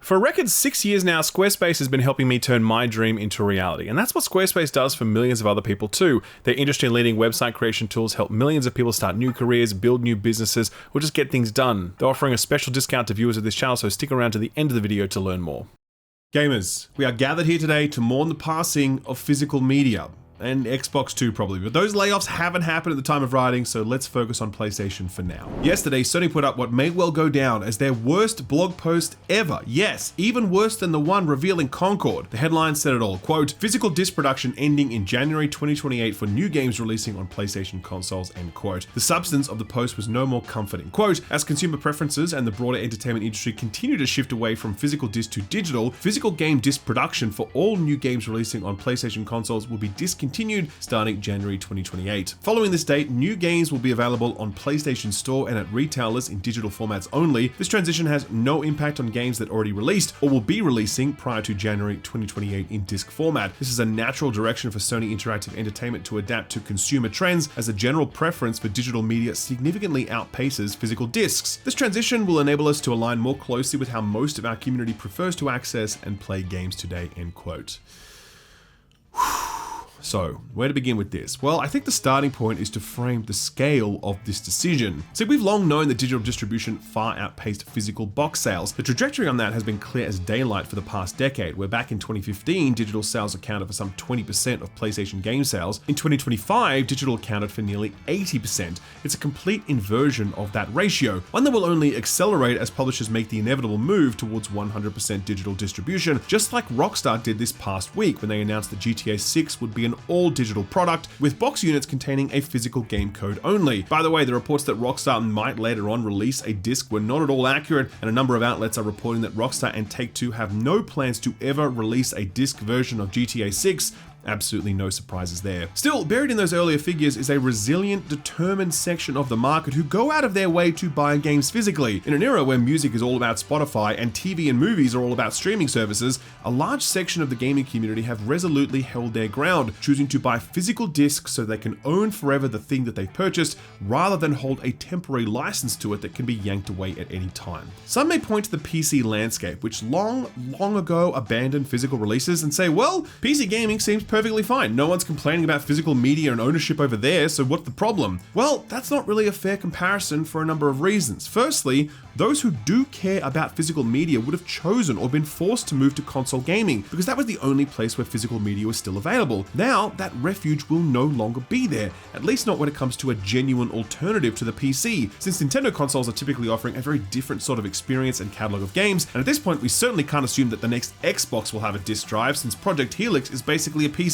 For a record 6 years now, Squarespace has been helping me turn my dream into reality. And that's what Squarespace does for millions of other people too. Their industry-leading website creation tools help millions of people start new careers, build new businesses, or just get things done. They're offering a special discount to viewers of this channel, so stick around to the end of the video to learn more. Gamers, we are gathered here today to mourn the passing of physical media. And Xbox too, probably. But those layoffs haven't happened at the time of writing, so let's focus on PlayStation for now. Yesterday, Sony put up what may well go down as their worst blog post ever. Yes, even worse than the one revealing Concord. The headline said it all. Quote, physical disc production ending in January 2028 for new games releasing on PlayStation consoles, end quote. The substance of the post was no more comforting. Quote, as consumer preferences and the broader entertainment industry continue to shift away from physical disc to digital, physical game disc production for all new games releasing on PlayStation consoles will be discontinued starting January 2028. Following this date, new games will be available on PlayStation Store and at retailers in digital formats only. This transition has no impact on games that already released or will be releasing prior to January 2028 in disc format. This is a natural direction for Sony Interactive Entertainment to adapt to consumer trends as a general preference for digital media significantly outpaces physical discs. This transition will enable us to align more closely with how most of our community prefers to access and play games today, end quote. So, where to begin with this? Well, I think the starting point is to frame the scale of this decision. See, we've long known that digital distribution far outpaced physical box sales. The trajectory on that has been clear as daylight for the past decade, where back in 2015, digital sales accounted for some 20% of PlayStation game sales. In 2025, digital accounted for nearly 80%. It's a complete inversion of that ratio, one that will only accelerate as publishers make the inevitable move towards 100% digital distribution, just like Rockstar did this past week when they announced that GTA 6 would be an all-digital product with box units containing a physical game code only. By the way, the reports that Rockstar might later on release a disc were not at all accurate, and a number of outlets are reporting that Rockstar and Take-Two have no plans to ever release a disc version of GTA 6. Absolutely no surprises there. Still, buried in those earlier figures is a resilient, determined section of the market who go out of their way to buy games physically. In an era where music is all about Spotify and TV and movies are all about streaming services, a large section of the gaming community have resolutely held their ground, choosing to buy physical discs so they can own forever the thing that they purchased, rather than hold a temporary license to it that can be yanked away at any time. Some may point to the PC landscape, which long ago abandoned physical releases and say, well, PC gaming seems perfectly fine. No one's complaining about physical media and ownership over there, so what's the problem? Well, that's not really a fair comparison for a number of reasons. Firstly, those who do care about physical media would have chosen or been forced to move to console gaming because that was the only place where physical media was still available. Now, that refuge will no longer be there, at least not when it comes to a genuine alternative to the PC, since Nintendo consoles are typically offering a very different sort of experience and catalog of games, and at this point we certainly can't assume that the next Xbox will have a disc drive since Project Helix is basically a PC.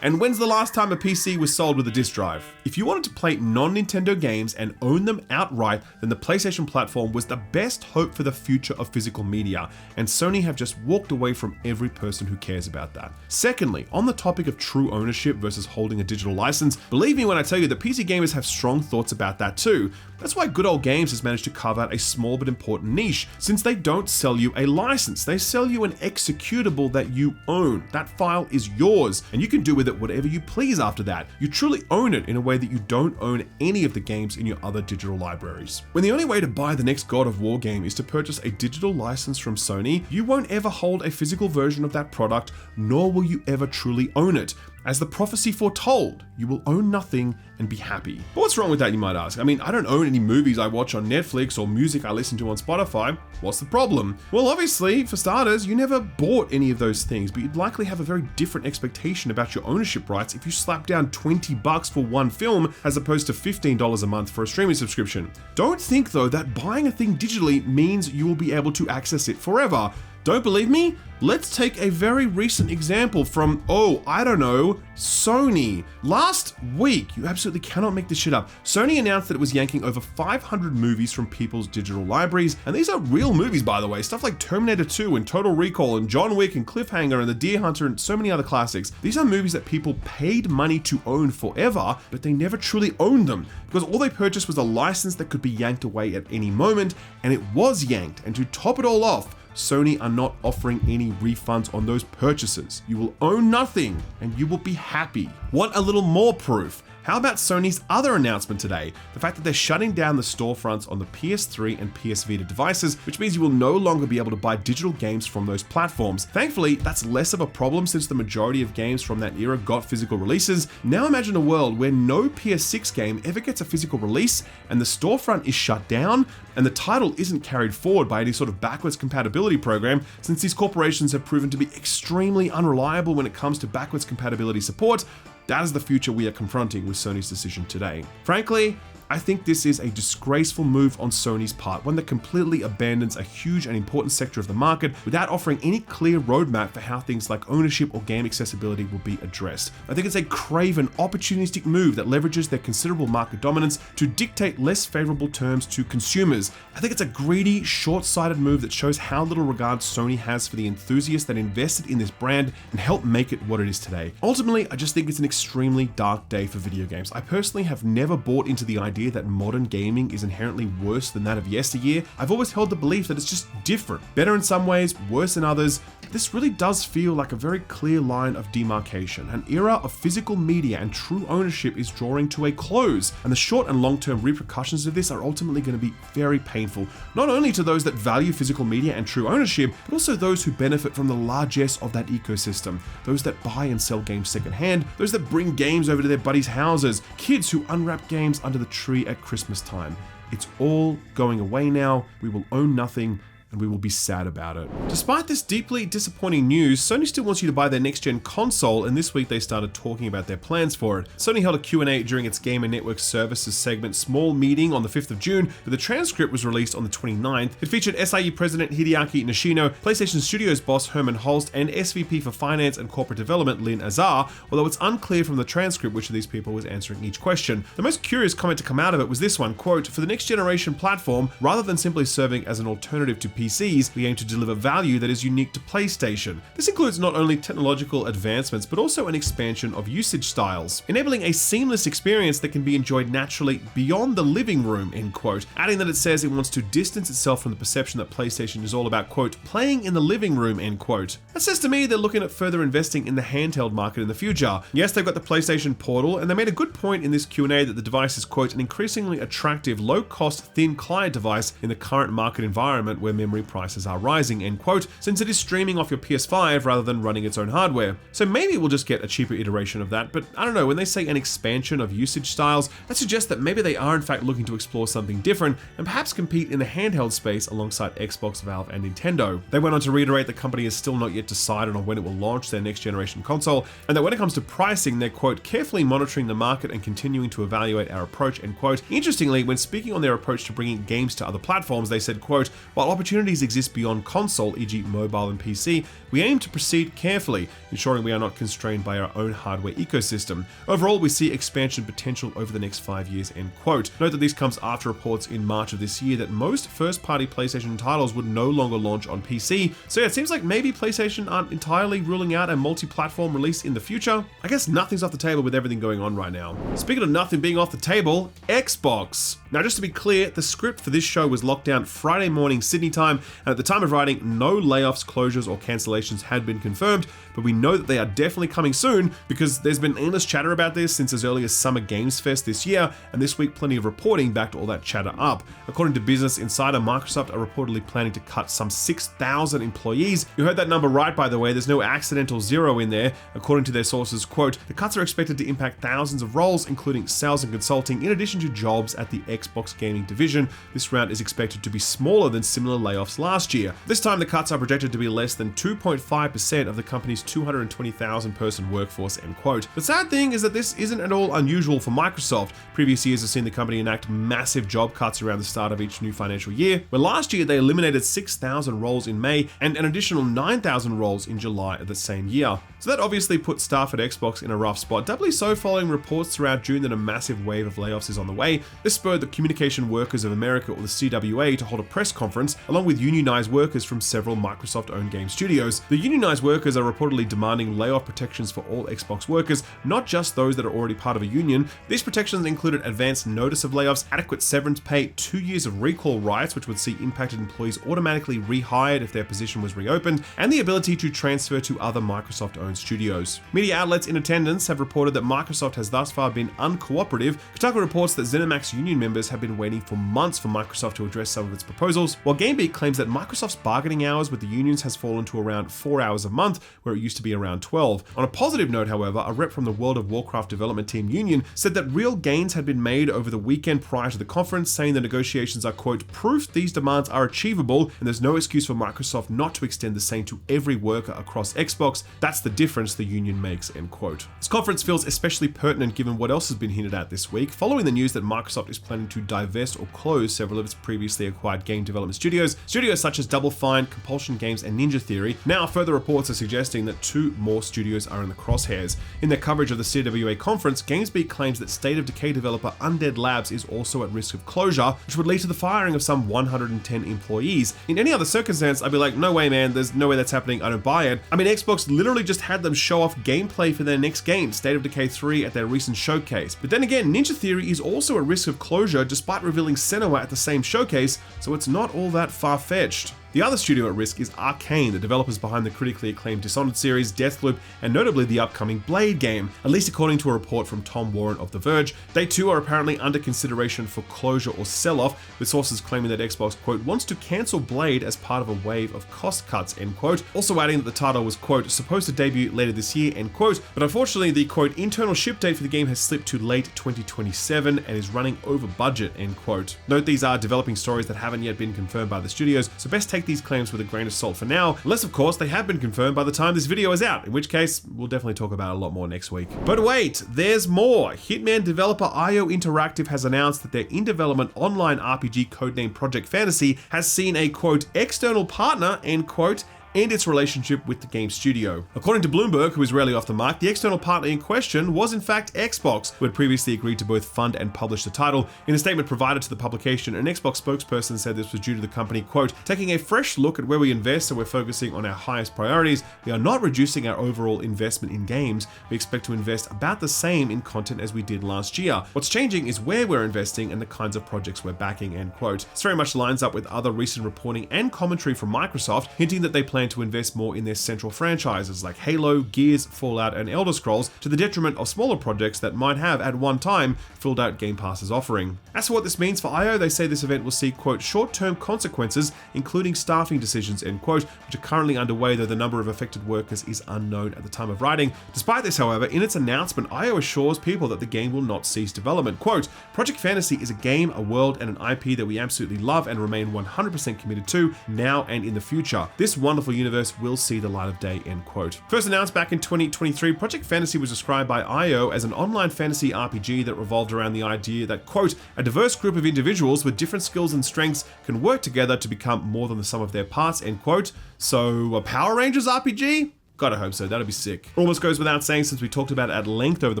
And when's the last time a PC was sold with a disc drive? If you wanted to play non-Nintendo games and own them outright, then the PlayStation platform was the best hope for the future of physical media, and Sony have just walked away from every person who cares about that. Secondly, on the topic of true ownership versus holding a digital license, believe me when I tell you that PC gamers have strong thoughts about that too. That's why Good Old Games has managed to carve out a small but important niche, since they don't sell you a license, they sell you an executable that you own. That file is yours, and you can do with it whatever you please after that. You truly own it in a way that you don't own any of the games in your other digital libraries. When the only way to buy the next God of War game is to purchase a digital license from Sony, you won't ever hold a physical version of that product, nor will you ever truly own it. As the prophecy foretold, you will own nothing and be happy. But what's wrong with that, you might ask? I mean, I don't own any movies I watch on Netflix or music I listen to on Spotify. What's the problem? Well, obviously, for starters, you never bought any of those things, but you'd likely have a very different expectation about your ownership rights if you slap down $20 for one film as opposed to $15 a month for a streaming subscription. Don't think, though, that buying a thing digitally means you will be able to access it forever. Don't believe me? Let's take a very recent example from, I don't know, Sony. Last week, you absolutely cannot make this shit up, Sony announced that it was yanking over 500 movies from people's digital libraries, and these are real movies, by the way, stuff like Terminator 2 and Total Recall and John Wick and Cliffhanger and The Deer Hunter and so many other classics. These are movies that people paid money to own forever, but they never truly owned them, because all they purchased was a license that could be yanked away at any moment, and it was yanked, and to top it all off, Sony are not offering any refunds on those purchases. You will own nothing and you will be happy. Want a little more proof? How about Sony's other announcement today? The fact that they're shutting down the storefronts on the PS3 and PS Vita devices, which means you will no longer be able to buy digital games from those platforms. Thankfully, that's less of a problem since the majority of games from that era got physical releases. Now imagine a world where no PS6 game ever gets a physical release and the storefront is shut down and the title isn't carried forward by any sort of backwards compatibility program, since these corporations have proven to be extremely unreliable when it comes to backwards compatibility support. That is the future we are confronting with Sony's decision today. Frankly, I think this is a disgraceful move on Sony's part, one that completely abandons a huge and important sector of the market without offering any clear roadmap for how things like ownership or game accessibility will be addressed. I think it's a craven, opportunistic move that leverages their considerable market dominance to dictate less favorable terms to consumers. I think it's a greedy, short-sighted move that shows how little regard Sony has for the enthusiasts that invested in this brand and helped make it what it is today. Ultimately, I just think it's an extremely dark day for video games. I personally have never bought into the idea that modern gaming is inherently worse than that of yesteryear. I've always held the belief that it's just different. Better in some ways, worse in others. This really does feel like a very clear line of demarcation. An era of physical media and true ownership is drawing to a close, and the short and long-term repercussions of this are ultimately going to be very painful, not only to those that value physical media and true ownership, but also those who benefit from the largesse of that ecosystem, those that buy and sell games secondhand, those that bring games over to their buddies' houses, kids who unwrap games under the tree at Christmas time. It's all going away now. We will own nothing, and we will be sad about it. Despite this deeply disappointing news, Sony still wants you to buy their next-gen console, and this week they started talking about their plans for it. Sony held a Q&A during its Game and Network Services segment Small Meeting on the 5th of June, but the transcript was released on the 29th. It featured SIE President Hideaki Nishino, PlayStation Studios boss Herman Holst, and SVP for Finance and Corporate Development Lynn Azar, although it's unclear from the transcript which of these people was answering each question. The most curious comment to come out of it was this one, quote, "For the next generation platform, rather than simply serving as an alternative to PCs, we aim to deliver value that is unique to PlayStation. This includes not only technological advancements, but also an expansion of usage styles, enabling a seamless experience that can be enjoyed naturally beyond the living room," end quote, adding that it says it wants to distance itself from the perception that PlayStation is all about, quote, "playing in the living room," end quote. That says to me they're looking at further investing in the handheld market in the future. Yes, they've got the PlayStation Portal, and they made a good point in this Q&A that the device is, quote, "an increasingly attractive, low-cost, thin client device in the current market environment where memory prices are rising," end quote, since it is streaming off your PS5 rather than running its own hardware. So maybe we'll just get a cheaper iteration of that, but I don't know, when they say an expansion of usage styles, that suggests that maybe they are in fact looking to explore something different and perhaps compete in the handheld space alongside Xbox, Valve, and Nintendo. They went on to reiterate the company is still not yet decided on when it will launch their next generation console, and that when it comes to pricing, they're, quote, "carefully monitoring the market and continuing to evaluate our approach," end quote. Interestingly, when speaking on their approach to bringing games to other platforms, they said, quote, "while opportunities exist beyond console, e.g. mobile and PC, we aim to proceed carefully, ensuring we are not constrained by our own hardware ecosystem. Overall, we see expansion potential over the next 5 years," end quote. Note that this comes after reports in March of this year that most first-party PlayStation titles would no longer launch on PC. So yeah, it seems like maybe PlayStation aren't entirely ruling out a multi-platform release in the future. I guess nothing's off the table with everything going on right now. Speaking of nothing being off the table, Xbox. Now, just to be clear, the script for this show was locked down Friday morning Sydney time, and at the time of writing, no layoffs, closures, or cancellations had been confirmed, but we know that they are definitely coming soon because there's been endless chatter about this since as early as Summer Games Fest this year, and this week plenty of reporting backed all that chatter up. According to Business Insider, Microsoft are reportedly planning to cut some 6,000 employees. You heard that number right, by the way, there's no accidental zero in there. According to their sources, quote, "the cuts are expected to impact thousands of roles, including sales and consulting, in addition to jobs at the Xbox gaming division. This round is expected to be smaller than similar layoffs last year. This time, the cuts are projected to be less than 2.5% of the company's 220,000 person workforce," end quote. The sad thing is that this isn't at all unusual for Microsoft. Previous years have seen the company enact massive job cuts around the start of each new financial year, where last year they eliminated 6,000 roles in May and an additional 9,000 roles in July of the same year. So that obviously put staff at Xbox in a rough spot, doubly so following reports throughout June that a massive wave of layoffs is on the way. This spurred the Communication Workers of America, or the CWA, to hold a press conference, along with unionized workers from several Microsoft-owned game studios. The unionized workers are reportedly demanding layoff protections for all Xbox workers, not just those that are already part of a union. These protections included advance notice of layoffs, adequate severance pay, 2 years of recall rights, which would see impacted employees automatically rehired if their position was reopened, and the ability to transfer to other Microsoft-owned studios. Media outlets in attendance have reported that Microsoft has thus far been uncooperative. Kotaku reports that ZeniMax union members have been waiting for months for Microsoft to address some of its proposals, while GameBeat claims that Microsoft's bargaining hours with the unions has fallen to around 4 hours a month, where it used to be around 12. On a positive note, however, a rep from the World of Warcraft development team union said that real gains had been made over the weekend prior to the conference, saying the negotiations are, quote, proof these demands are achievable and there's no excuse for Microsoft not to extend the same to every worker across Xbox. That's the difference the union makes, end quote. This conference feels especially pertinent given what else has been hinted at this week, following the news that Microsoft is planning to divest or close several of its previously acquired game development studios such as Double Fine, Compulsion Games, and Ninja Theory. Now, further reports are suggesting that 2 more studios are in the crosshairs. In their coverage of the CWA conference, GamesBeat claims that State of Decay developer Undead Labs is also at risk of closure, which would lead to the firing of some 110 employees. In any other circumstance, I'd be like, no way, man, there's no way that's happening, I don't buy it. I mean, Xbox literally just had them show off gameplay for their next game, State of Decay 3, at their recent showcase. But then again, Ninja Theory is also at risk of closure despite revealing Senua at the same showcase, so it's not all that far-fetched. The other studio at risk is Arcane, the developers behind the critically acclaimed Dishonored series, Deathloop, and notably the upcoming Blade game, at least according to a report from Tom Warren of The Verge. They too are apparently under consideration for closure or sell-off, with sources claiming that Xbox, quote, wants to cancel Blade as part of a wave of cost cuts, end quote. Also adding that the title was, quote, supposed to debut later this year, end quote, but unfortunately the, quote, internal ship date for the game has slipped to late 2027 and is running over budget, end quote. Note these are developing stories that haven't yet been confirmed by the studios, so best take these claims with a grain of salt for now, unless of course they have been confirmed by the time this video is out, in which case we'll definitely talk about it a lot more next week. But wait, there's more. Hitman developer IO Interactive has announced that their in-development online RPG codenamed Project Fantasy has seen a, quote, external partner, end quote, and its relationship with the game studio. According to Bloomberg, who is rarely off the mark, the external partner in question was in fact Xbox, who had previously agreed to both fund and publish the title. In a statement provided to the publication, an Xbox spokesperson said this was due to the company, quote, taking a fresh look at where we invest, so we're focusing on our highest priorities. We are not reducing our overall investment in games. We expect to invest about the same in content as we did last year. What's changing is where we're investing and the kinds of projects we're backing, end quote. This very much lines up with other recent reporting and commentary from Microsoft, hinting that they plan to invest more in their central franchises like Halo, Gears, Fallout, and Elder Scrolls, to the detriment of smaller projects that might have, at one time, filled out Game Pass's offering. As for what this means for IO, they say this event will see, quote, short-term consequences, including staffing decisions, end quote, which are currently underway, though the number of affected workers is unknown at the time of writing. Despite this, however, in its announcement, IO assures people that the game will not cease development. Quote, Project Fantasy is a game, a world, and an IP that we absolutely love and remain 100% committed to, now and in the future. This wonderful universe will see the light of day, end quote. First announced back in 2023, Project Fantasy was described by IO as an online fantasy RPG that revolved around the idea that, quote, a diverse group of individuals with different skills and strengths can work together to become more than the sum of their parts, end quote. So, a Power Rangers RPG? Gotta hope so, that'd be sick. It almost goes without saying since we talked about it at length over the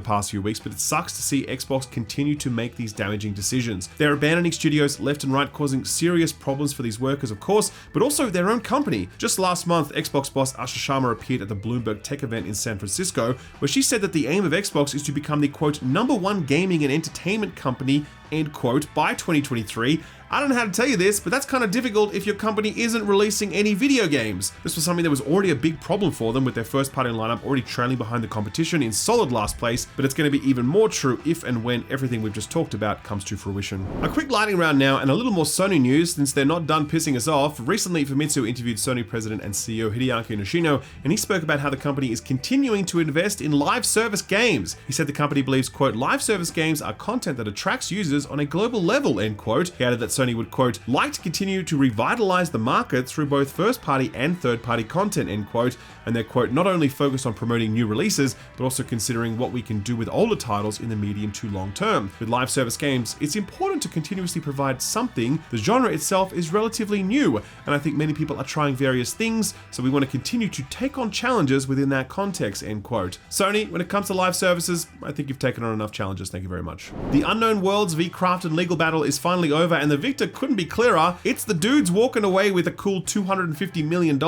past few weeks, but it sucks to see Xbox continue to make these damaging decisions. They're abandoning studios left and right, causing serious problems for these workers, of course, but also their own company. Just last month, Xbox boss Asha Sharma appeared at the Bloomberg Tech event in San Francisco, where she said that the aim of Xbox is to become the, quote, #1 gaming and entertainment company, end quote, by 2023. I don't know how to tell you this, but that's kind of difficult if your company isn't releasing any video games. This was something that was already a big problem for them, with their first party lineup already trailing behind the competition in solid last place, but it's going to be even more true if and when everything we've just talked about comes to fruition. A quick lightning round now, and a little more Sony news since they're not done pissing us off. Recently, Famitsu interviewed Sony president and CEO Hideaki Nishino, and he spoke about how the company is continuing to invest in live service games. He said the company believes, quote, live service games are content that attracts users on a global level, end quote. He added that Sony would, quote, like to continue to revitalize the market through both first-party and third-party content, end quote, and they're, quote, not only focused on promoting new releases, but also considering what we can do with older titles in the medium to long term. With live service games, it's important to continuously provide something. The genre itself is relatively new, and I think many people are trying various things, so we want to continue to take on challenges within that context, end quote. Sony, when it comes to live services, I think you've taken on enough challenges, thank you very much. The Unknown Worlds v Crafton legal battle is finally over, and the Victor couldn't be clearer. It's the dudes walking away with a cool $250 million.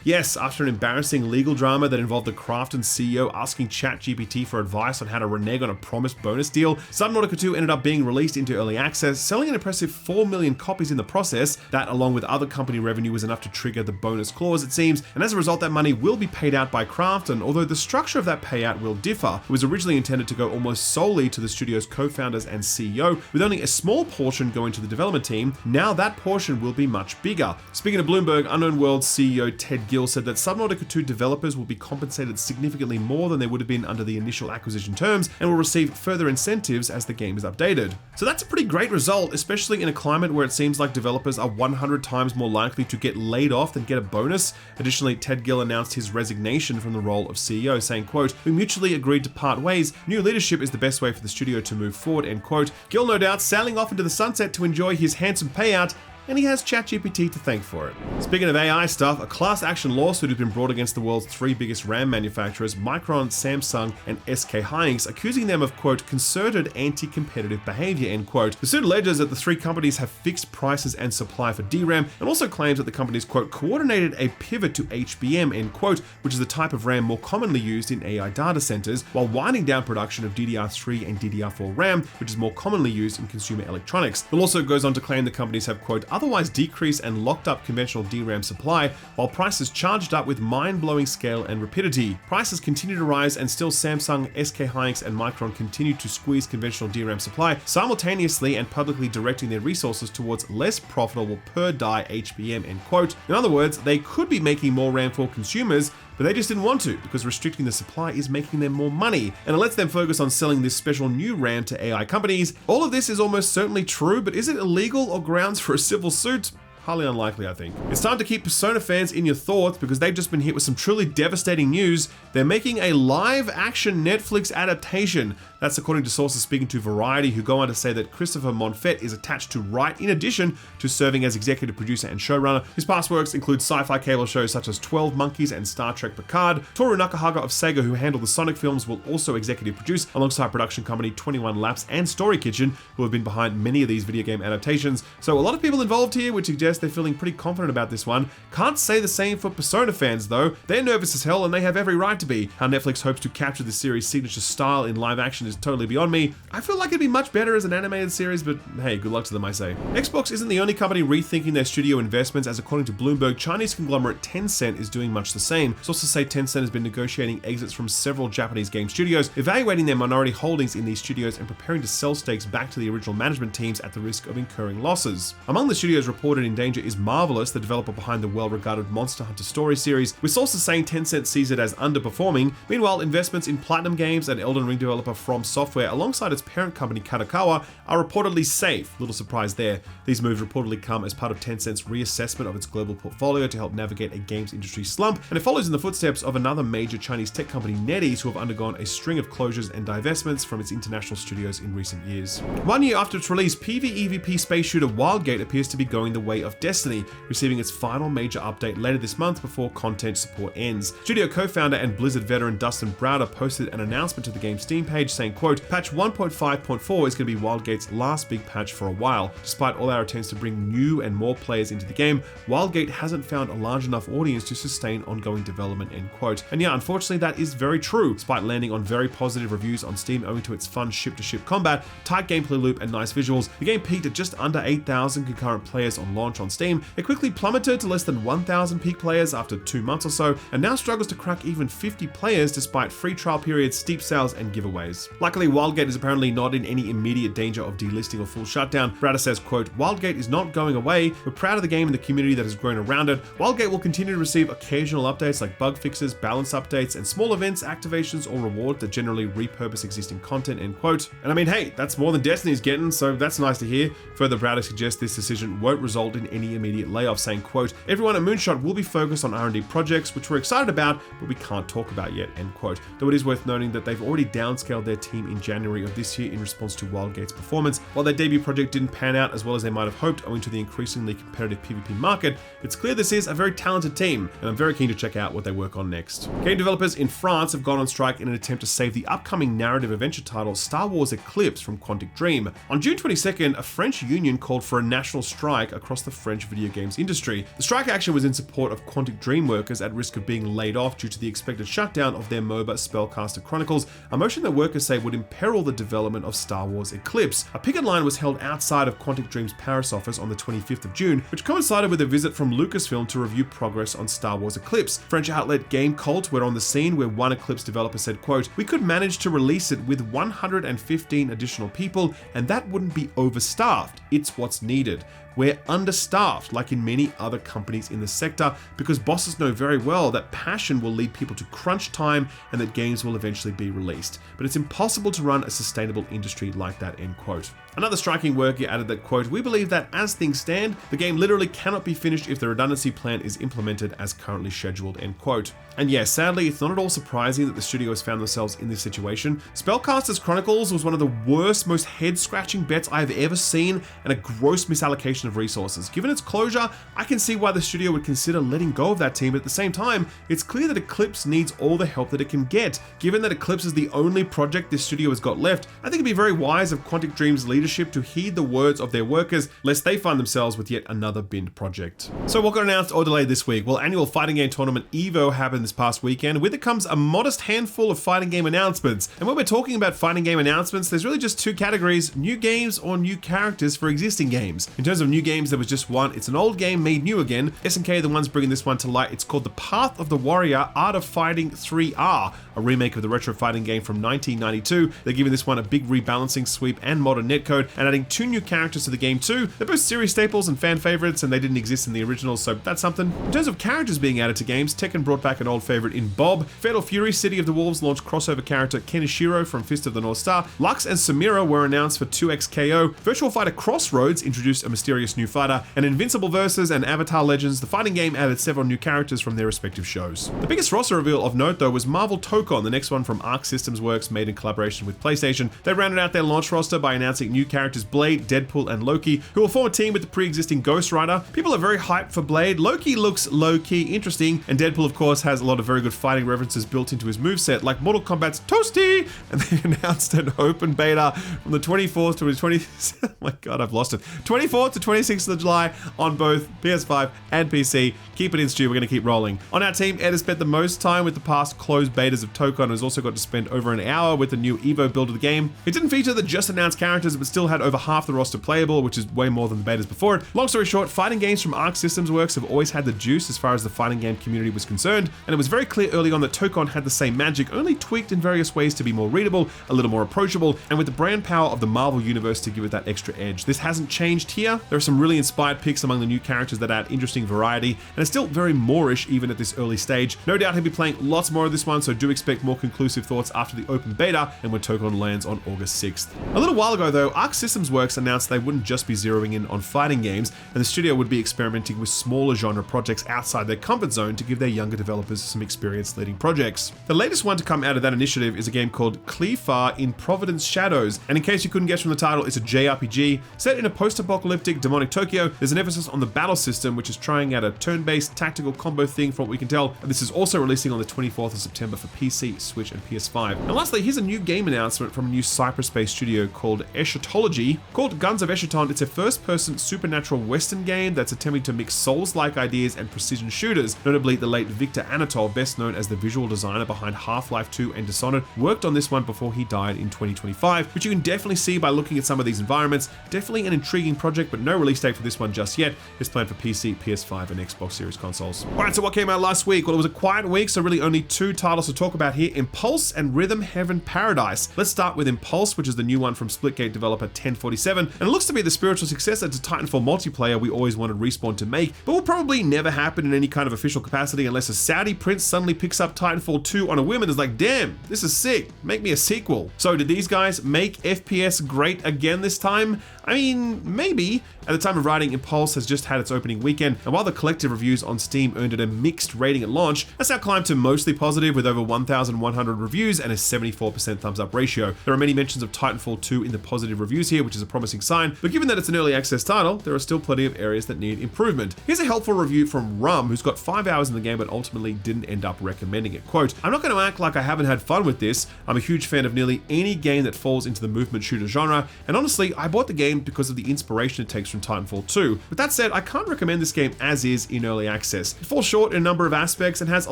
Yes, after an embarrassing legal drama that involved the Krafton CEO asking ChatGPT for advice on how to renege on a promised bonus deal, Subnautica 2 ended up being released into early access, selling an impressive 4 million copies in the process. That, along with other company revenue, was enough to trigger the bonus clause, it seems, and as a result, that money will be paid out by Krafton, although the structure of that payout will differ. It was originally intended to go almost solely to the studio's co-founders and CEO, with only a small portion going to the development team. Now that portion will be much bigger. Speaking of Bloomberg, Unknown World's CEO Ted Gill said that Subnautica 2 developers will be compensated significantly more than they would have been under the initial acquisition terms, and will receive further incentives as the game is updated. So that's a pretty great result, especially in a climate where it seems like developers are 100 times more likely to get laid off than get a bonus. Additionally, Ted Gill announced his resignation from the role of CEO, saying, quote, "We mutually agreed to part ways. New leadership is the best way for the studio to move forward," end quote. Gill, no doubt, sailing off into the sunset to enjoy his handsome payout, and he has ChatGPT to thank for it. Speaking of AI stuff, a class action lawsuit has been brought against the world's 3 biggest RAM manufacturers, Micron, Samsung, and SK Hynix, accusing them of, quote, "concerted anti-competitive behavior," end quote. The suit alleges that the 3 companies have fixed prices and supply for DRAM, and also claims that the companies, quote, "coordinated a pivot to HBM," end quote, which is the type of RAM more commonly used in AI data centers, while winding down production of DDR3 and DDR4 RAM, which is more commonly used in consumer electronics. The lawsuit goes on to claim the companies have, quote, "otherwise decreased and locked up conventional DRAM supply, while prices charged up with mind-blowing scale and rapidity. Prices continue to rise, and still Samsung, SK Hynix, and Micron continue to squeeze conventional DRAM supply, simultaneously and publicly directing their resources towards less profitable per die HBM," end quote. In other words, they could be making more RAM for consumers, but they just didn't want to, because restricting the supply is making them more money, and it lets them focus on selling this special new RAM to AI companies. All of this is almost certainly true, but is it illegal or grounds for a civil suit? Highly unlikely, I think. It's time to keep Persona fans in your thoughts, because they've just been hit with some truly devastating news. They're making a live-action Netflix adaptation. That's according to sources speaking to Variety, who go on to say that Christopher Monfett is attached to write, in addition to serving as executive producer and showrunner. His past works include sci-fi cable shows such as 12 Monkeys and Star Trek Picard. Toru Nakahara of Sega, who handled the Sonic films, will also executive produce, alongside production company 21 Laps and Story Kitchen, who have been behind many of these video game adaptations. So a lot of people involved here, which suggests they're feeling pretty confident about this one. Can't say the same for Persona fans though. They're nervous as hell, and they have every right to be. How Netflix hopes to capture the series' signature style in live action is totally beyond me. I feel like it'd be much better as an animated series, but hey, good luck to them, I say. Xbox isn't the only company rethinking their studio investments, as according to Bloomberg, Chinese conglomerate Tencent is doing much the same. Sources say Tencent has been negotiating exits from several Japanese game studios, evaluating their minority holdings in these studios and preparing to sell stakes back to the original management teams at the risk of incurring losses. Among the studios reported in danger is Marvelous, the developer behind the well-regarded Monster Hunter story series, with sources saying Tencent sees it as underperforming. Meanwhile, investments in Platinum Games and Elden Ring developer From Software, alongside its parent company Kadokawa, are reportedly safe. Little surprise there. These moves reportedly come as part of Tencent's reassessment of its global portfolio to help navigate a games industry slump, and it follows in the footsteps of another major Chinese tech company, NetEase, who have undergone a string of closures and divestments from its international studios in recent years. 1 year after its release, PvEvP space shooter Wildgate appears to be going the way of Destiny, receiving its final major update later this month before content support ends. Studio co-founder and Blizzard veteran Dustin Browder posted an announcement to the game's Steam page saying, quote, "Patch 1.5.4 is going to be Wildgate's last big patch for a while. Despite all our attempts to bring new and more players into the game, Wildgate hasn't found a large enough audience to sustain ongoing development," end quote. And yeah, unfortunately that is very true. Despite landing on very positive reviews on Steam owing to its fun ship-to-ship combat, tight gameplay loop, and nice visuals, the game peaked at just under 8,000 concurrent players on launch on Steam. It quickly plummeted to less than 1,000 peak players after 2 months or so, and now struggles to crack even 50 players despite free trial periods, steep sales, and giveaways. Luckily, Wildgate is apparently not in any immediate danger of delisting or full shutdown. Browder says, quote, "Wildgate is not going away. We're proud of the game and the community that has grown around it. Wildgate will continue to receive occasional updates like bug fixes, balance updates, and small events, activations, or rewards that generally repurpose existing content," end quote. And I mean, hey, that's more than Destiny's getting, so that's nice to hear. Further, Browder suggests this decision won't result in any immediate layoffs, saying, quote, "Everyone at Moonshot will be focused on R&D projects, which we're excited about, but we can't talk about yet," end quote. Though it is worth noting that they've already downscaled their team in January of this year in response to Wildgate's performance. While their debut project didn't pan out as well as they might have hoped owing to the increasingly competitive PvP market, it's clear this is a very talented team, and I'm very keen to check out what they work on next. Game developers in France have gone on strike in an attempt to save the upcoming narrative adventure title Star Wars Eclipse from Quantic Dream. On June 22nd, a French union called for a national strike across the French video games industry. The strike action was in support of Quantic Dream workers at risk of being laid off due to the expected shutdown of their MOBA Spellcaster Chronicles, a motion that workers say would imperil the development of Star Wars Eclipse. A picket line was held outside of Quantic Dream's Paris office on the 25th of June, which coincided with a visit from Lucasfilm to review progress on Star Wars Eclipse. French outlet Game Cult were on the scene, where one Eclipse developer said, quote, "We could manage to release it with 115 additional people, and that wouldn't be overstaffed. It's what's needed. We're understaffed, like in many other companies in the sector, because bosses know very well that passion will lead people to crunch time and that games will eventually be released. But it's impossible to run a sustainable industry like that," end quote. Another striking worker added that, quote, "We believe that as things stand, the game literally cannot be finished if the redundancy plan is implemented as currently scheduled," end quote. And yes, sadly, it's not at all surprising that the studio has found themselves in this situation. Spellcasters Chronicles was one of the worst, most head-scratching bets I have ever seen, and a gross misallocation of resources. Given its closure, I can see why the studio would consider letting go of that team, but at the same time, it's clear that Eclipse needs all the help that it can get. Given that Eclipse is the only project this studio has got left, I think it'd be very wise of Quantic Dream's leadership to heed the words of their workers, lest they find themselves with yet another binned project. So what got announced or delayed this week? Well, annual fighting game tournament EVO happened this past weekend. With it comes a modest handful of fighting game announcements. And when we're talking about fighting game announcements, there's really just two categories: new games or new characters for existing games. In terms of new games, there was just one. It's an old game made new again. SNK are the ones bringing this one to light. It's called The Path of the Warrior Art of Fighting 3R, a remake of the retro fighting game from 1992. They're giving this one a big rebalancing sweep and modern netcode, and adding two new characters to the game too. They're both series staples and fan favorites, and they didn't exist in the original, so that's something. In terms of characters being added to games, Tekken brought back an old favorite in Bob. Fatal Fury City of the Wolves launched crossover character Kenishiro from Fist of the North Star. Lux and Samira were announced for 2XKO. Virtual Fighter Crossroads introduced a mysterious new fighter, and Invincible Versus and Avatar Legends, the fighting game, added several new characters from their respective shows. The biggest roster reveal of note, though, was Marvel Tokon, the next one from Arc Systems Works, made in collaboration with PlayStation. They rounded out their launch roster by announcing new characters Blade, Deadpool, and Loki, who will form a team with the pre-existing Ghost Rider. People are very hyped for Blade. Loki looks low-key interesting, and Deadpool, of course, has a lot of very good fighting references built into his moveset, like Mortal Kombat's Toasty, and they announced an open beta from the 24th to the 20th, oh my god, I've lost it, 24th to 26th of July on both PS5 and PC. Keep it in, Stu, we're going to keep rolling. On our team, Ed has spent the most time with the past closed betas of Tokon, and has also got to spend over an hour with the new Evo build of the game. It didn't feature the just announced characters, but still had over half the roster playable, which is way more than the betas before it. Long story short, fighting games from Arc Systems Works have always had the juice as far as the fighting game community was concerned, and it was very clear early on that Tokon had the same magic, only tweaked in various ways to be more readable, a little more approachable, and with the brand power of the Marvel Universe to give it that extra edge. This hasn't changed here. There are some really inspired picks among the new characters that add interesting variety, and it's still very Moorish even at this early stage. No doubt he'll be playing lots more of this one, so do expect more conclusive thoughts after the open beta and when Tokon lands on August 6th. A little while ago though, Arc Systems Works announced they wouldn't just be zeroing in on fighting games, and the studio would be experimenting with smaller genre projects outside their comfort zone to give their younger developers some experience leading projects. The latest one to come out of that initiative is a game called Clefar in Providence Shadows, and in case you couldn't guess from the title, it's a JRPG set in a post-apocalyptic demonic Tokyo. There's an emphasis on the battle system, which is trying out a turn-based tactical combo thing from what we can tell, and this is also releasing on the 24th of September for PC, Switch, and PS5. And lastly, here's a new game announcement from a new Cyprus-based studio called Eschatology. Called Guns of Eschaton, it's a first-person supernatural western game that's attempting to mix Souls-like ideas and precision shooters. Notably, the late Victor Anatol, best known as the visual designer behind Half-Life 2 and Dishonored, worked on this one before he died in 2025, which you can definitely see by looking at some of these environments. Definitely an intriguing project, but no release date for this one just yet. It's planned for PC, PS5, and Xbox Series consoles. Alright, so what came out last week? Well, it was a quiet week, so really only two titles to talk about here: Impulse and Rhythm Heaven Paradise. Let's start with Impulse, which is the new one from Splitgate developer 1047, and it looks to be the spiritual successor to Titanfall multiplayer we always wanted Respawn to make, but will probably never happen in any kind of official capacity unless a Saudi prince suddenly picks up Titanfall 2 on a whim and is like, damn, this is sick, make me a sequel. So did these guys make FPS great again this time? I mean, maybe. At the time of writing, Impulse has just had its opening weekend, and while the collective reviews on Steam earned it a mixed rating at launch, that's now climbed to mostly positive with over 1,100 reviews and a 74% thumbs up ratio. There are many mentions of Titanfall 2 in the positive reviews here, which is a promising sign, but given that it's an early access title, there are still plenty of areas that need improvement. Here's a helpful review from Rum, who's got 5 hours in the game but ultimately didn't end up recommending it. Quote, "I'm not going to act like I haven't had fun with this. I'm a huge fan of nearly any game that falls into the movement shooter genre, and honestly, I bought the game because of the inspiration it takes from Titanfall 2. With that said, I can't recommend this game as is in early access. It falls short in a number of aspects and has a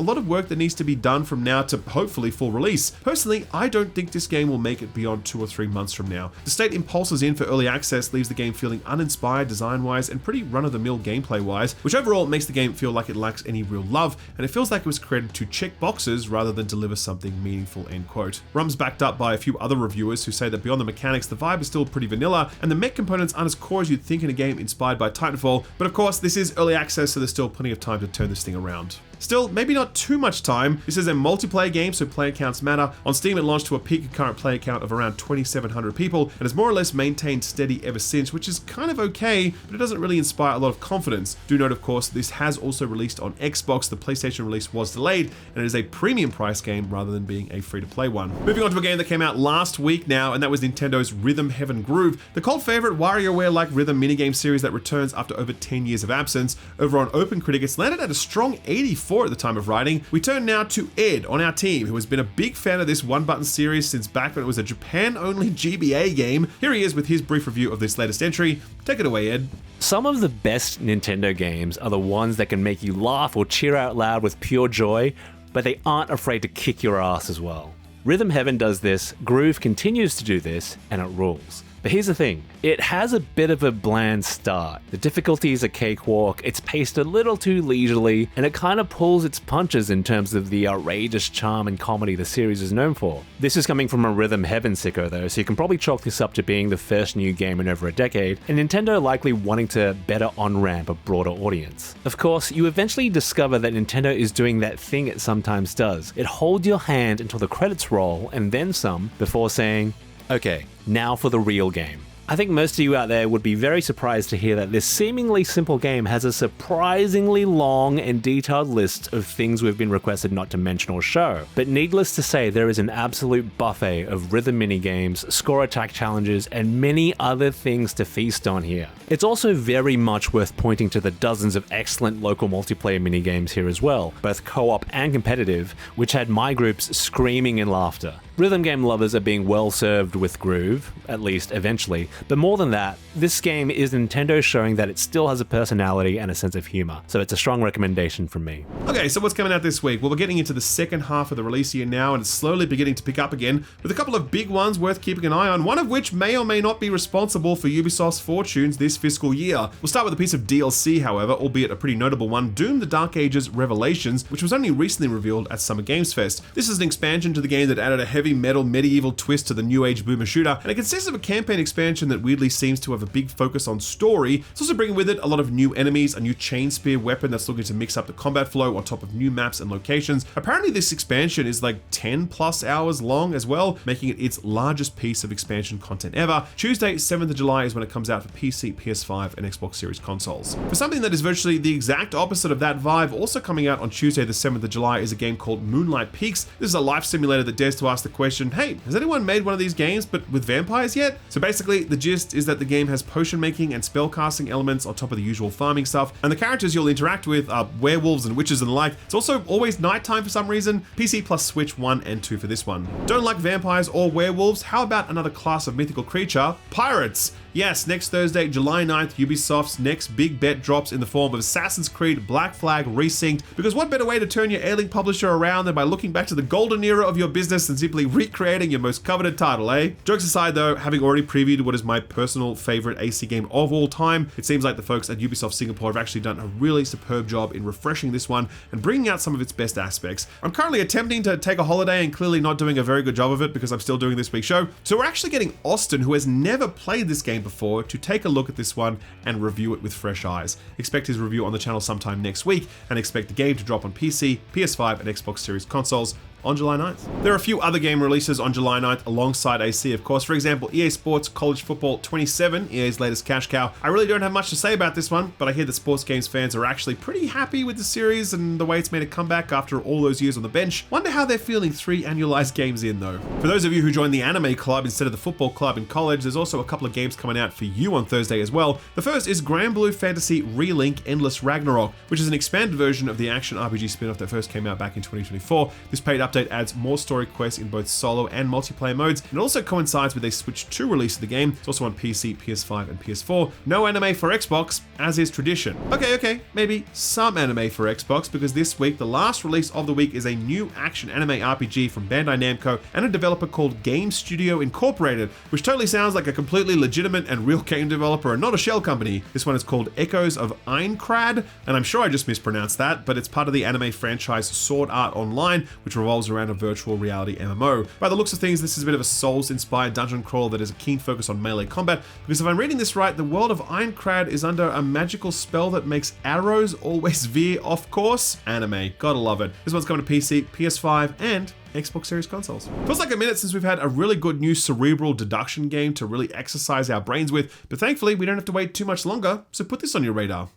lot of work that needs to be done from now to hopefully full release. Personally, I don't think this game will make it beyond 2 or 3 months from now. The state Impulse is in for early access leaves the game feeling uninspired design-wise and pretty run-of-the-mill gameplay-wise, which overall makes the game feel like it lacks any real love, and it feels like it was created to check boxes rather than deliver something meaningful," end quote. Rum's backed up by a few other reviewers who say that beyond the mechanics, the vibe is still pretty vanilla, and the mech components aren't as core as you'd think in a game inspired by Titanfall, but of course, this is early access, so there's still plenty of time to turn this thing around. Still, maybe not too much time. This is a multiplayer game, so player counts matter. On Steam, it launched to a peak concurrent player count of around 2,700 people, and has more or less maintained steady ever since, which is kind of okay, but it doesn't really inspire a lot of confidence. Do note, of course, this has also released on Xbox. The PlayStation release was delayed, and it is a premium price game rather than being a free-to-play one. Moving on to a game that came out last week now, and that was Nintendo's Rhythm Heaven Groove, the cult favorite WarioWare-like rhythm minigame series that returns after over 10 years of absence. Over on OpenCritic, it's landed at a strong 84 at the time of writing. We turn now to Ed on our team, who has been a big fan of this one-button series since back when it was a Japan-only GBA game. Here he is with his brief review of this latest entry. Take it away, Ed. Some of the best Nintendo games are the ones that can make you laugh or cheer out loud with pure joy, but they aren't afraid to kick your ass as well. Rhythm Heaven does this, Groove continues to do this, and it rules. But here's the thing, it has a bit of a bland start. The difficulty is a cakewalk, it's paced a little too leisurely, and it kind of pulls its punches in terms of the outrageous charm and comedy the series is known for. This is coming from a Rhythm Heaven sicko though, so you can probably chalk this up to being the first new game in over a decade, and Nintendo likely wanting to better on-ramp a broader audience. Of course, you eventually discover that Nintendo is doing that thing it sometimes does. It holds your hand until the credits roll, and then some, before saying, "Okay, now for the real game." I think most of you out there would be very surprised to hear that this seemingly simple game has a surprisingly long and detailed list of things we've been requested not to mention or show. But needless to say, there is an absolute buffet of rhythm minigames, score attack challenges, and many other things to feast on here. It's also very much worth pointing to the dozens of excellent local multiplayer minigames here as well, both co-op and competitive, which had my groups screaming in laughter. Rhythm game lovers are being well served with Groove, at least eventually, but more than that, this game is Nintendo showing that it still has a personality and a sense of humor, so it's a strong recommendation from me. Okay, so what's coming out this week? Well, we're getting into the second half of the release year now, and it's slowly beginning to pick up again, with a couple of big ones worth keeping an eye on, one of which may or may not be responsible for Ubisoft's fortunes this fiscal year. We'll start with a piece of DLC, however, albeit a pretty notable one, Doom the Dark Ages Revelations, which was only recently revealed at Summer Games Fest. This is an expansion to the game that added a heavy metal medieval twist to the new age boomer shooter, and it consists of a campaign expansion that weirdly seems to have a big focus on story. It's also bringing with it a lot of new enemies, a new chain spear weapon that's looking to mix up the combat flow on top of new maps and locations. Apparently this expansion is like 10 plus hours long as well, making it its largest piece of expansion content ever. Tuesday, 7th of July is when it comes out for PC, PS5, and Xbox Series consoles. For something that is virtually the exact opposite of that vibe, also coming out on Tuesday the 7th of July is a game called Moonlight Peaks. This is a life simulator that dares to ask the question, hey, has anyone made one of these games but with vampires yet? So basically, the gist is that the game has potion making and spell casting elements on top of the usual farming stuff, and the characters you'll interact with are werewolves and witches and the like. It's also always nighttime for some reason. PC plus Switch 1 and 2 for this one. Don't like vampires or werewolves? How about another class of mythical creature? Pirates! Yes, next Thursday, July 9th, Ubisoft's next big bet drops in the form of Assassin's Creed Black Flag Resynced, because what better way to turn your ailing publisher around than by looking back to the golden era of your business and simply recreating your most coveted title, eh? Jokes aside though, having already previewed what is my personal favorite AC game of all time, it seems like the folks at Ubisoft Singapore have actually done a really superb job in refreshing this one and bringing out some of its best aspects. I'm currently attempting to take a holiday and clearly not doing a very good job of it because I'm still doing this week's show, so we're actually getting Austin, who has never played this game before, to take a look at this one and review it with fresh eyes. Expect his review on the channel sometime next week, and expect the game to drop on PC, PS5, and Xbox Series consoles on July 9th. There are a few other game releases on July 9th alongside AC, of course. For example, EA Sports College Football 27, EA's latest cash cow. I really don't have much to say about this one, but I hear that sports games fans are actually pretty happy with the series and the way it's made a comeback after all those years on the bench. Wonder how they're feeling 3 annualized games in, though. For those of you who joined the anime club instead of the football club in college, there's also a couple of games coming out for you on Thursday as well. The first is Grand Blue Fantasy Relink Endless Ragnarok, which is an expanded version of the action RPG spin-off that first came out back in 2024. This paid update adds more story quests in both solo and multiplayer modes, and it also coincides with a Switch 2 release of the game. It's also on PC, PS5, and PS4. No anime for Xbox, as is tradition. Okay, maybe some anime for Xbox, because this week, the last release of the week is a new action anime RPG from Bandai Namco and a developer called Game Studio Incorporated, which totally sounds like a completely legitimate and real game developer and not a shell company. This one is called Echoes of Aincrad, and I'm sure I just mispronounced that, but it's part of the anime franchise Sword Art Online, which revolves around a virtual reality MMO. By the looks of things, this is a bit of a Souls-inspired dungeon crawler that has a keen focus on melee combat, because if I'm reading this right, the world of Aincrad is under a magical spell that makes arrows always veer off course. Anime, gotta love it. This one's coming to PC, PS5, and Xbox Series consoles. Feels like a minute since we've had a really good new cerebral deduction game to really exercise our brains with, but thankfully we don't have to wait too much longer, so put this on your radar.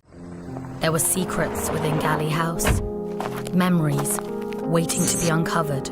There were secrets within Galley House, memories waiting to be uncovered.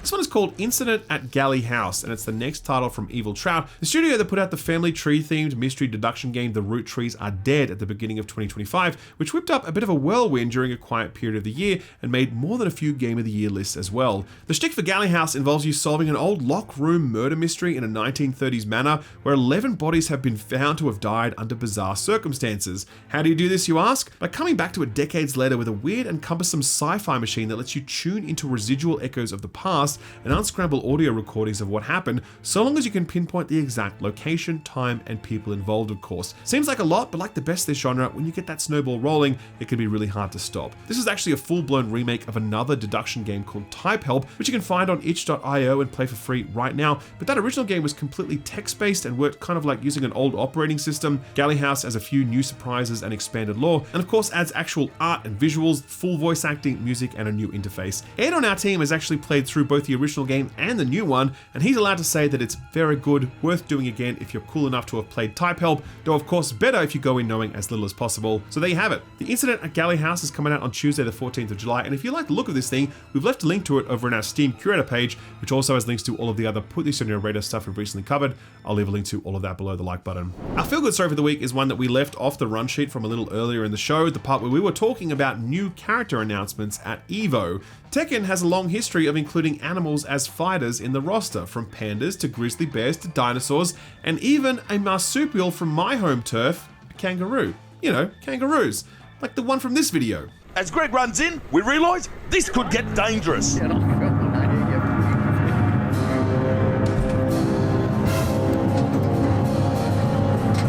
This one is called Incident at Galley House, and it's the next title from Evil Trout, the studio that put out the family tree-themed mystery deduction game The Root Trees Are Dead at the beginning of 2025, which whipped up a bit of a whirlwind during a quiet period of the year and made more than a few Game of the Year lists as well. The shtick for Galley House involves you solving an old lock room murder mystery in a 1930s manner where 11 bodies have been found to have died under bizarre circumstances. How do you do this, you ask? By coming back to it decades later with a weird and cumbersome sci-fi machine that lets you tune into residual echoes of the past and unscramble audio recordings of what happened, so long as you can pinpoint the exact location, time, and people involved, of course. Seems like a lot, but like the best of this genre, when you get that snowball rolling, it can be really hard to stop. This is actually a full-blown remake of another deduction game called Type Help, which you can find on itch.io and play for free right now, but that original game was completely text-based and worked kind of like using an old operating system. Galley House has a few new surprises and expanded lore, and of course adds actual art and visuals, full voice acting, music, and a new interface. Ed on our team has actually played through both the original game and the new one, and he's allowed to say that it's very good, worth doing again if you're cool enough to have played Type Help, though of course better if you go in knowing as little as possible. So there you have it. The Incident at Galley House is coming out on Tuesday the 14th of July, and if you like the look of this thing, we've left a link to it over in our Steam curator page, which also has links to all of the other Put This On Your Radar stuff we've recently covered. I'll leave a link to all of that below the like button. Our feel-good story for the week is one that we left off the run sheet from a little earlier in the show, the part where we were talking about new character announcements at EVO. Tekken has a long history of including animals as fighters in the roster, from pandas to grizzly bears to dinosaurs, and even a marsupial from my home turf, a kangaroo. You know, kangaroos, like the one from this video. As Greg runs in, we realise this could get dangerous.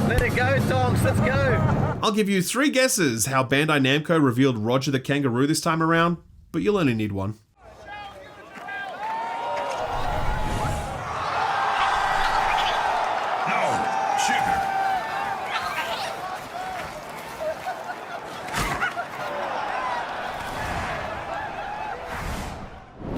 Let it go, dogs, let's go. I'll give you 3 guesses how Bandai Namco revealed Roger the Kangaroo this time around, but you'll only need one.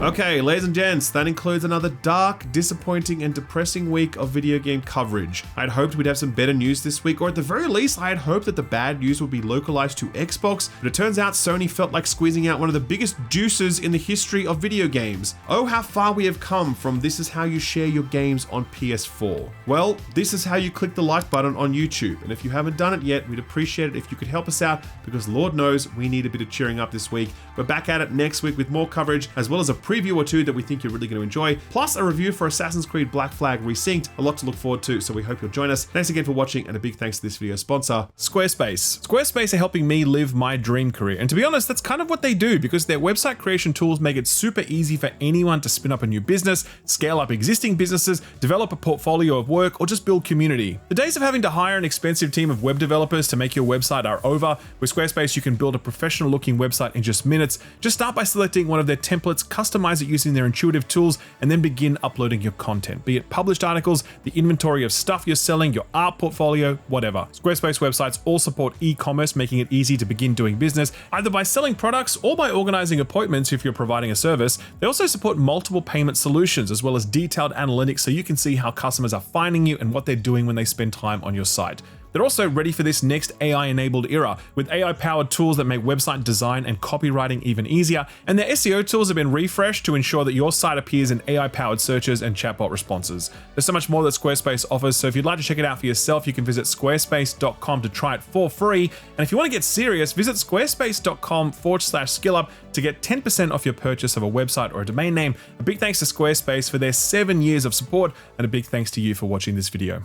Okay, ladies and gents, that includes another dark, disappointing, and depressing week of video game coverage. I'd hoped we'd have some better news this week, or at the very least, I had hoped that the bad news would be localized to Xbox, but it turns out Sony felt like squeezing out one of the biggest juices in the history of video games. Oh, how far we have come from this is how you share your games on PS4. Well, this is how you click the like button on YouTube, and if you haven't done it yet, we'd appreciate it if you could help us out, because Lord knows we need a bit of cheering up this week. We're back at it next week with more coverage, as well as a preview or two that we think you're really going to enjoy, plus a review for Assassin's Creed Black Flag Resynced. A lot to look forward to, so we hope you'll join us. Thanks again for watching, and a big thanks to this video sponsor, Squarespace. Squarespace are helping me live my dream career, and to be honest, that's kind of what they do, because their website creation tools make it super easy for anyone to spin up a new business, scale up existing businesses, develop a portfolio of work, or just build community. The days of having to hire an expensive team of web developers to make your website are over. With Squarespace, you can build a professional looking website in just minutes. Just start by selecting one of their templates, custom customize it using their intuitive tools, and then begin uploading your content, be it published articles, the inventory of stuff you're selling, your art portfolio, whatever. Squarespace websites all support e-commerce, making it easy to begin doing business, either by selling products or by organizing appointments if you're providing a service. They also support multiple payment solutions, as well as detailed analytics so you can see how customers are finding you and what they're doing when they spend time on your site. They're also ready for this next AI-enabled era, with AI-powered tools that make website design and copywriting even easier, and their SEO tools have been refreshed to ensure that your site appears in AI-powered searches and chatbot responses. There's so much more that Squarespace offers, so if you'd like to check it out for yourself, you can visit squarespace.com to try it for free. And if you want to get serious, visit squarespace.com/skillup to get 10% off your purchase of a website or a domain name. A big thanks to Squarespace for their 7 years of support, and a big thanks to you for watching this video.